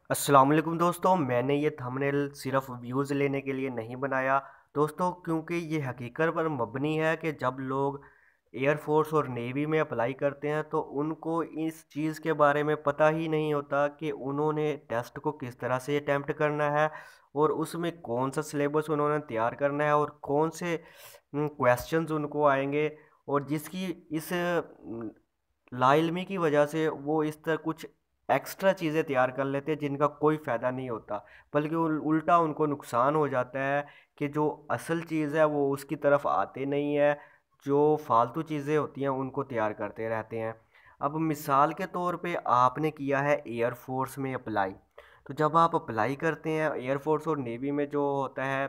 अस्सलाम वालेकुम दोस्तों, मैंने ये थंबनेल सिर्फ व्यूज़ लेने के लिए नहीं बनाया दोस्तों, क्योंकि ये हकीकत पर मबनी है कि जब लोग एयरफोर्स और नेवी में अप्लाई करते हैं तो उनको इस चीज़ के बारे में पता ही नहीं होता कि उन्होंने टेस्ट को किस तरह से अटैम्प्ट करना है और उसमें कौन सा सिलेबस उन्होंने तैयार करना है और कौन से क्वेश्चंस उनको आएंगे। और जिसकी इस लाइल्मी की वजह से वो इस तरह कुछ एक्स्ट्रा चीज़ें तैयार कर लेते हैं जिनका कोई फ़ायदा नहीं होता, बल्कि उल्टा उनको नुकसान हो जाता है कि जो असल चीज़ है वो उसकी तरफ आते नहीं है, जो फालतू चीज़ें होती हैं उनको तैयार करते रहते हैं। अब मिसाल के तौर पे आपने किया है एयरफोर्स में अप्लाई, तो जब आप अप्लाई करते हैं एयरफोर्स और नेवी में जो होता है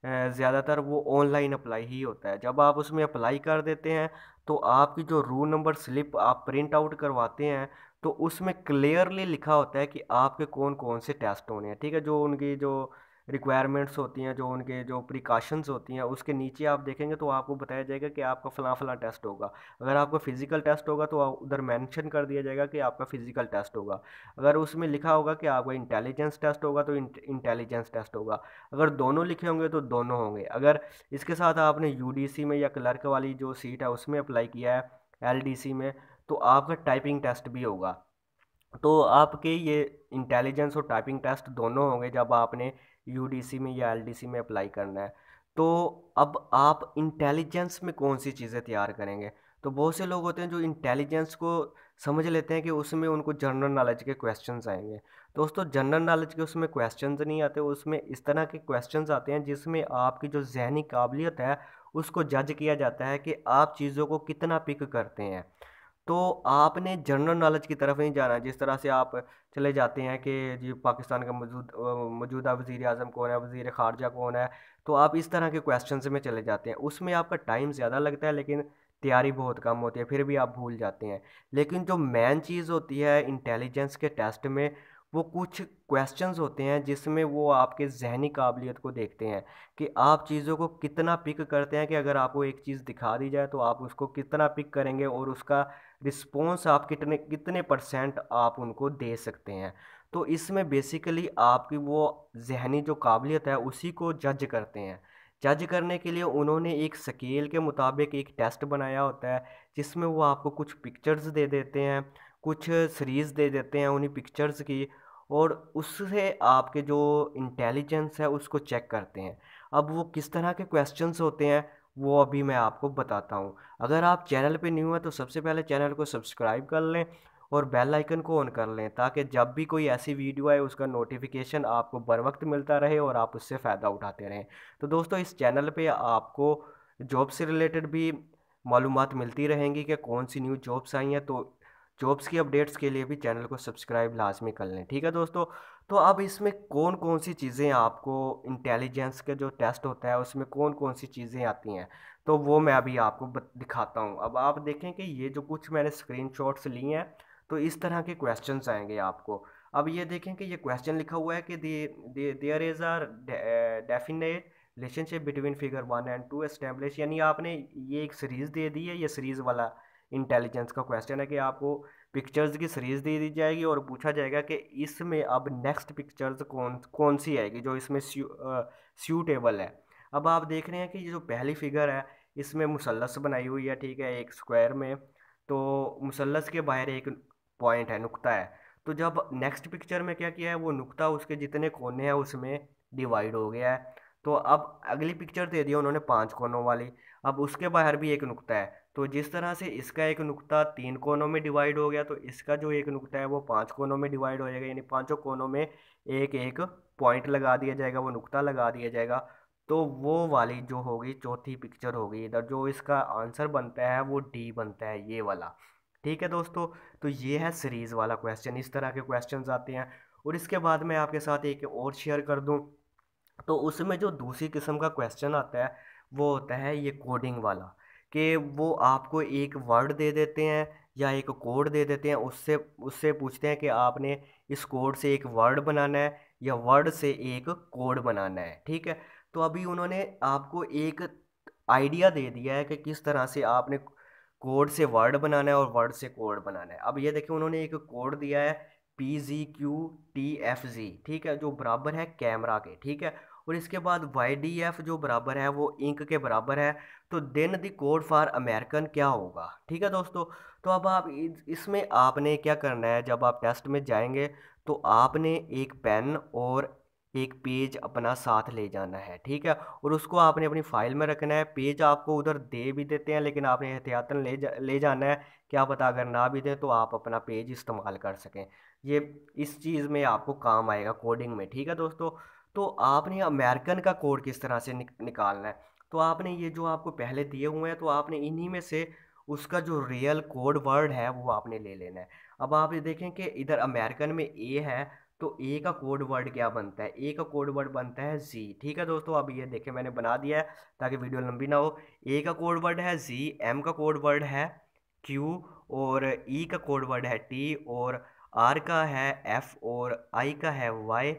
ज़्यादातर वो ऑनलाइन अप्लाई ही होता है। जब आप उसमें अप्लाई कर देते हैं तो आपकी जो रूल नंबर स्लिप आप प्रिंट आउट करवाते हैं तो उसमें क्लियरली लिखा होता है कि आपके कौन कौन से टेस्ट होने हैं, ठीक है। जो उनकी जो रिक्वायरमेंट्स होती हैं, जो उनके जो प्रिकॉशंस होती हैं, उसके नीचे आप देखेंगे तो आपको बताया जाएगा कि आपका फ़लाँ फ़लाँ टेस्ट होगा। अगर आपका फ़िज़िकल टेस्ट होगा तो उधर मेंशन कर दिया जाएगा कि आपका फ़िज़िकल टेस्ट होगा। अगर उसमें लिखा होगा कि आपका इंटेलिजेंस टेस्ट होगा तो इंटेलिजेंस टेस्ट होगा। अगर दोनों लिखे होंगे तो दोनों होंगे। अगर इसके साथ आपने यूडीसी में या क्लर्क वाली जो सीट है उसमें अप्लाई किया है, एलडीसी में, तो आपका टाइपिंग टेस्ट भी होगा। तो आपके ये इंटेलिजेंस और टाइपिंग टेस्ट दोनों होंगे जब आपने यूडीसी में या एलडीसी में अप्लाई करना है। तो अब आप इंटेलिजेंस में कौन सी चीज़ें तैयार करेंगे? तो बहुत से लोग होते हैं जो इंटेलिजेंस को समझ लेते हैं कि उसमें उनको जनरल नॉलेज के क्वेश्चंस आएंगे। दोस्तों, जनरल नॉलेज के उसमें क्वेश्चंस नहीं आते, उसमें इस तरह के क्वेश्चंस आते हैं जिसमें आपकी जो जहनी काबिलियत है उसको जज किया जाता है कि आप चीज़ों को कितना पिक करते हैं। तो आपने जनरल नॉलेज की तरफ नहीं जाना। जिस तरह से आप चले जाते हैं कि जी पाकिस्तान का मौजूदा वज़ीर आज़म कौन है, वज़ीर ख़ारजा कौन है, तो आप इस तरह के क्वेश्चंस में चले जाते हैं। उसमें आपका टाइम ज़्यादा लगता है लेकिन तैयारी बहुत कम होती है, फिर भी आप भूल जाते हैं। लेकिन जो मेन चीज़ होती है इंटेलिजेंस के टेस्ट में, वो कुछ क्वेश्चंस होते हैं जिसमें वो आपके ज़हनी काबिलियत को देखते हैं कि आप चीज़ों को कितना पिक करते हैं, कि अगर आपको एक चीज़ दिखा दी जाए तो आप उसको कितना पिक करेंगे और उसका रिस्पॉन्स आप कितने कितने परसेंट आप उनको दे सकते हैं। तो इसमें बेसिकली आपकी वो ज़हनी जो काबिलियत है उसी को जज करते हैं। जज करने के लिए उन्होंने एक स्केल के मुताबिक एक टेस्ट बनाया होता है जिसमें वो आपको कुछ पिक्चर्स दे देते हैं, कुछ सीरीज़ दे देते हैं उन्हीं पिक्चर्स की, और उससे आपके जो इंटेलिजेंस है उसको चेक करते हैं। अब वो किस तरह के क्वेश्चंस होते हैं वो अभी मैं आपको बताता हूँ। अगर आप चैनल पे न्यू हैं तो सबसे पहले चैनल को सब्सक्राइब कर लें और बेल आइकन को ऑन कर लें ताकि जब भी कोई ऐसी वीडियो आए उसका नोटिफिकेशन आपको बर वक्त मिलता रहे और आप उससे फ़ायदा उठाते रहें। तो दोस्तों, इस चैनल पे आपको जॉब से रिलेटेड भी मालूमात मिलती रहेंगी कि कौन सी न्यू जॉब्स आई हैं। तो जॉब्स की अपडेट्स के लिए भी चैनल को सब्सक्राइब लाजमी कर लें, ठीक है दोस्तों। तो अब इसमें कौन कौन सी चीज़ें आपको इंटेलिजेंस के जो टेस्ट होता है उसमें कौन कौन सी चीज़ें आती हैं, तो वो मैं अभी आपको दिखाता हूँ। अब आप देखें कि ये जो कुछ मैंने स्क्रीनशॉट्स लिए हैं तो इस तरह के क्वेश्चंस आएंगे आपको। अब ये देखें कि ये क्वेश्चन लिखा हुआ है कि there is a definite relationship between figure 1 and 2 establish, यानी आपने ये एक सीरीज़ दे दी है। ये सीरीज़ वाला इंटेलिजेंस का क्वेश्चन है कि आपको पिक्चर्स की सीरीज़ दे दी जाएगी और पूछा जाएगा कि इसमें अब नेक्स्ट पिक्चर्स कौन कौन सी आएगी जो इसमें सूटेबल है। अब आप देख रहे हैं कि ये जो पहली फिगर है इसमें मुसल्लस बनाई हुई है, ठीक है, एक स्क्वायर में। तो मुसल्लस के बाहर एक पॉइंट है, नुक्ता है। तो जब नेक्स्ट पिक्चर में क्या किया है, वो नुक्ता उसके जितने कोने हैं उसमें डिवाइड हो गया है। तो अब अगली पिक्चर दे दिया उन्होंने 5 कोनों वाली। अब उसके बाहर भी एक नुक्ता है, तो जिस तरह से इसका एक नुक्ता 3 कोनों में डिवाइड हो गया तो इसका जो एक नुक्ता है वो 5 कोनों में डिवाइड हो जाएगा, यानी पांचों कोनों में एक एक पॉइंट लगा दिया जाएगा, वो नुक्ता लगा दिया जाएगा। तो वो वाली जो होगी चौथी पिक्चर होगी, इधर जो इसका आंसर बनता है वो डी बनता है, ये वाला। ठीक है दोस्तों, तो ये है सीरीज़ वाला क्वेश्चन। इस तरह के क्वेश्चंस आते हैं। और इसके बाद मैं आपके साथ एक और शेयर कर दूं, तो उसमें जो दूसरी किस्म का क्वेश्चन आता है वो होता है ये कोडिंग वाला, कि वो आपको एक वर्ड दे देते हैं या एक कोड दे देते हैं, उससे उससे पूछते हैं कि आपने इस कोड से एक वर्ड बनाना है या वर्ड से एक कोड बनाना है, ठीक है। तो अभी उन्होंने आपको एक आइडिया दे दिया है कि किस तरह से आपने कोड से वर्ड बनाना है और वर्ड से कोड बनाना है। अब ये देखिए उन्होंने एक कोड दिया है PZQTFZ, ठीक है, जो बराबर है कैमरा के, ठीक है। और इसके बाद YDF जो बराबर है वो इंक के बराबर है। तो then the code for American क्या होगा, ठीक है दोस्तों। तो अब आप इसमें आपने क्या करना है, जब आप टेस्ट में जाएंगे तो आपने एक पेन और एक पेज अपना साथ ले जाना है, ठीक है। और उसको आपने अपनी फाइल में रखना है। पेज आपको उधर दे भी देते हैं, लेकिन आपने एहतियातन ले जाना है। क्या पता अगर ना भी दें तो आप अपना पेज इस्तेमाल कर सकें। ये इस चीज़ में आपको काम आएगा कोडिंग में, ठीक है दोस्तों। तो आपने अमेरिकन का कोड किस तरह से निकालना है, तो आपने ये जो आपको पहले दिए हुए हैं तो आपने इन्हीं में से उसका जो रियल कोड वर्ड है वो आपने ले लेना है। अब आप ये देखें कि इधर अमेरिकन में ए है, तो ए का कोड वर्ड क्या बनता है, ए का कोड वर्ड बनता है जी, ठीक है दोस्तों। अब ये देखें मैंने बना दिया है ताकि वीडियो लंबी ना हो। ए का कोड वर्ड है जी, एम का कोड वर्ड है क्यू, और ई का कोड वर्ड है टी, और आर का है एफ, और आई का है वाई,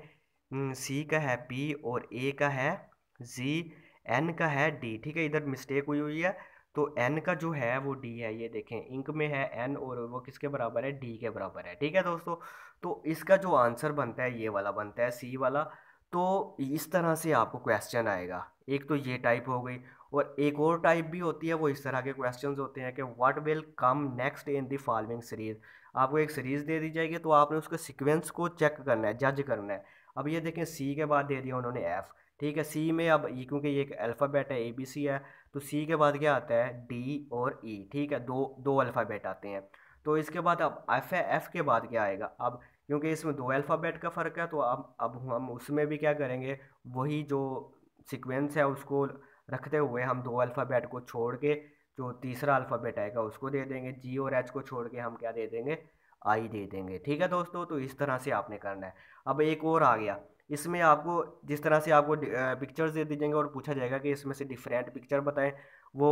सी का है पी, और ए का है जी, एन का है डी, ठीक है। इधर मिस्टेक हुई हुई है, तो एन का जो है वो डी है, ये देखें इंक में है एन और वो किसके बराबर है, डी के बराबर है, ठीक है दोस्तों। तो इसका जो आंसर बनता है ये वाला बनता है, सी वाला। तो इस तरह से आपको क्वेश्चन आएगा। एक तो ये टाइप हो गई, और एक और टाइप भी होती है, वो इस तरह के क्वेश्चंस होते हैं कि what will come next in the following series. आपको एक सीरीज दे दी जाएगी, तो आपने उसके सीक्वेंस को चेक करना है, जज करना है। अब ये देखें सी के बाद दे दिया उन्होंने एफ, ठीक है। सी में अब ये क्योंकि ये एक अल्फ़ाबेट है, ABC है, तो सी के बाद क्या आता है, डी और ई, ठीक है। दो दो अल्फ़ाबेट आते हैं। तो इसके बाद अब एफ है, एफ के बाद क्या आएगा, अब क्योंकि इसमें दो अल्फ़ाबेट का फ़र्क है, तो अब हम उसमें भी क्या करेंगे, वही जो सीक्वेंस है उसको रखते हुए हम दो अल्फ़ाबेट को छोड़ के जो तीसरा अल्फ़ाबेट आएगा उसको दे देंगे, जी और एच को छोड़ के हम क्या दे देंगे, आई दे देंगे, ठीक है दोस्तों। तो इस तरह से आपने करना है। अब एक और आ गया, इसमें आपको जिस तरह से आपको पिक्चर्स दे दी जाएंगे और पूछा जाएगा कि इसमें से डिफरेंट पिक्चर बताएं, वो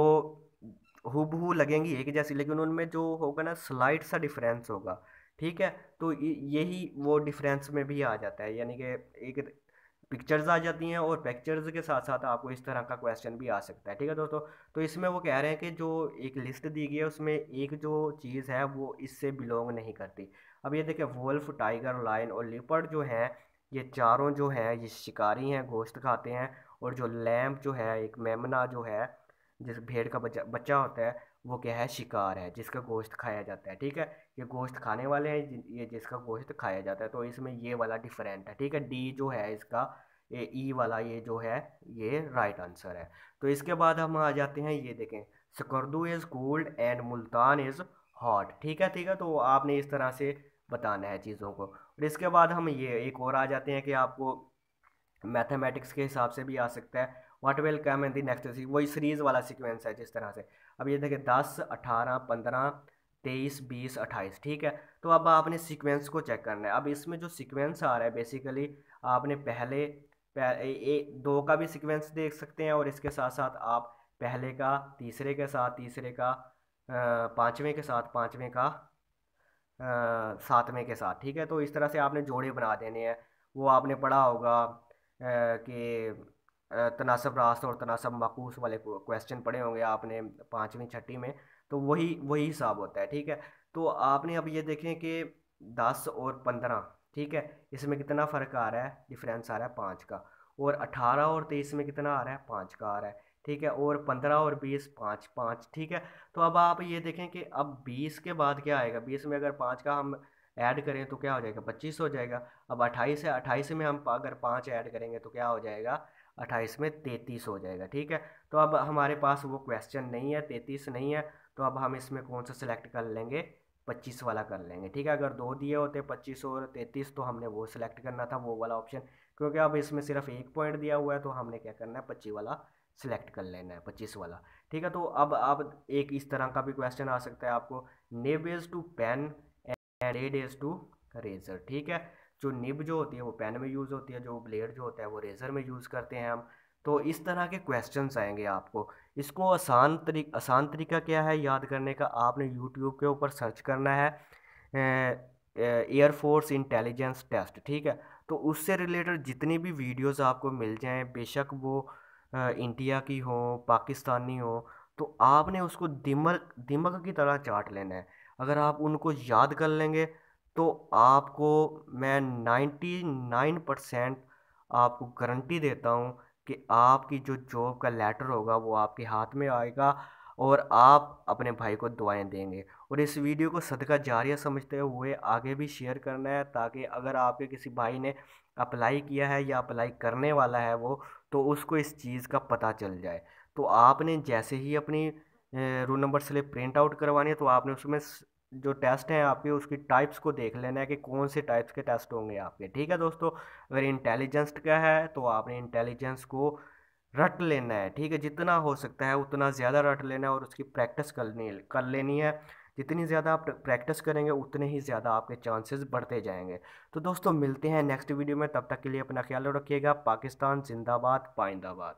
हूबहू लगेंगी एक जैसी, लेकिन उनमें जो होगा ना स्लाइड सा डिफरेंस होगा, ठीक है। तो यही वो डिफरेंस में भी आ जाता है, यानी कि एक पिक्चर्स आ जाती हैं और पिक्चर्स के साथ साथ आपको इस तरह का क्वेश्चन भी आ सकता है, ठीक है दोस्तों। तो इसमें वो कह रहे हैं कि जो एक लिस्ट दी गई है उसमें एक जो चीज़ है वो इससे बिलोंग नहीं करती। अब ये देखिए वुल्फ, टाइगर, लायन और लिपर्ड जो हैं, ये चारों जो हैं ये शिकारी हैं, गोश्त खाते हैं। और जो लैम्प जो है, एक मेमना जो है, जिस भेड़ का बच्चा बच्चा होता है, वो क्या है, शिकार है, जिसका गोश्त खाया जाता है, ठीक है। ये गोश्त खाने वाले हैं, ये जिसका गोश्त खाया जाता है। तो इसमें ये वाला डिफरेंट है, ठीक है। डी जो है इसका, ये ई वाला ये जो है, ये राइट आंसर है। तो इसके बाद हम आ जाते हैं, ये देखें, Skardu is cold and Multan is hot, ठीक है, ठीक है। तो आपने इस तरह से बताना है चीज़ों को। और इसके बाद हम ये एक और आ जाते हैं कि आपको मैथमेटिक्स के हिसाब से भी आ सकता है, what will come in the next, वही सीरीज वाला सीक्वेंस है जिस तरह से। अब ये देखिए 10, 18, 15, 23, 20, 28, ठीक है। तो अब आपने सीक्वेंस को चेक करना है। अब इसमें जो सीक्वेंस आ रहा है बेसिकली, आपने पहले दो का भी सीक्वेंस देख सकते हैं, और इसके साथ साथ आप पहले का तीसरे के साथ, तीसरे का पाँचवें के साथ, पाँचवें का सातवें के साथ, ठीक है। तो इस तरह से आपने जोड़े बना देने हैं। वो आपने पढ़ा होगा कि तनासब रास्त और तनासब माकूस वाले क्वेश्चन पढ़े होंगे आपने पाँचवीं छठी में। तो वही वही हिसाब होता है, ठीक है। तो आपने अब ये देखें कि 10 और 15, ठीक है, इसमें कितना फ़र्क आ रहा है, डिफरेंस आ रहा है 5 का। और 18 और 23 में कितना आ रहा है, 5 का आ रहा है, ठीक है। और 15 और 20, 5 5, ठीक है। तो अब आप ये देखें कि अब 20 के बाद क्या आएगा, 20 में अगर 5 का हम ऐड करें तो क्या हो जाएगा, 25 हो जाएगा। अब 28 है, 28 में हम अगर 5 ऐड करेंगे तो क्या हो जाएगा, 28 में 33 हो जाएगा, ठीक है। तो अब हमारे पास वो क्वेश्चन नहीं है, 33 नहीं है, तो अब हम इसमें कौन सा सिलेक्ट कर लेंगे, 25 वाला कर लेंगे, ठीक है। अगर दो दिए होते 25 और 33 तो हमने वो सिलेक्ट करना था, वो वाला ऑप्शन। क्योंकि अब इसमें सिर्फ एक पॉइंट दिया हुआ है, तो हमने क्या करना है, 25 वाला सिलेक्ट कर लेना है, 25 वाला, ठीक है। तो अब एक इस तरह का भी क्वेश्चन आ सकता है आपको, nib is to pen and blade is to razor, ठीक है। जो निब जो होती है वो पेन में यूज़ होती है, जो ब्लेड जो होता है वो रेजर में यूज़ करते हैं हम। तो इस तरह के क्वेश्चंस आएंगे आपको। इसको आसान तरीका क्या है याद करने का, आपने यूट्यूब के ऊपर सर्च करना है एयरफोर्स इंटेलिजेंस टेस्ट, ठीक है। तो उससे रिलेटेड जितनी भी वीडियोस आपको मिल जाएं, बेशक वो इंडिया की हो, पाकिस्तानी हो, तो आपने उसको दिमक दिमक की तरह चाट लेना है। अगर आप उनको याद कर लेंगे तो आपको मैं 99% आपको गारंटी देता हूँ कि आपकी जो जॉब का लेटर होगा वो आपके हाथ में आएगा और आप अपने भाई को दुआएं देंगे। और इस वीडियो को सदका जारिया समझते हुए आगे भी शेयर करना है, ताकि अगर आपके किसी भाई ने अप्लाई किया है या अप्लाई करने वाला है वो, तो उसको इस चीज़ का पता चल जाए। तो आपने जैसे ही अपनी roll number slip print out करवानी है, तो आपने उसमें जो टेस्ट हैं आपके उसकी टाइप्स को देख लेना है कि कौन से टाइप्स के टेस्ट होंगे आपके। ठीक है दोस्तों, अगर इंटेलिजेंस का है तो आपने इंटेलिजेंस को रट लेना है। ठीक है, जितना हो सकता है उतना ज़्यादा रट लेना है और उसकी प्रैक्टिस कर लेनी है। जितनी ज़्यादा आप प्रैक्टिस करेंगे उतने ही ज़्यादा आपके चांसेस बढ़ते जाएंगे। तो दोस्तों मिलते हैं नेक्स्ट वीडियो में, तब तक के लिए अपना ख्याल रखिएगा। पाकिस्तान जिंदाबाद, पाइंदाबाद।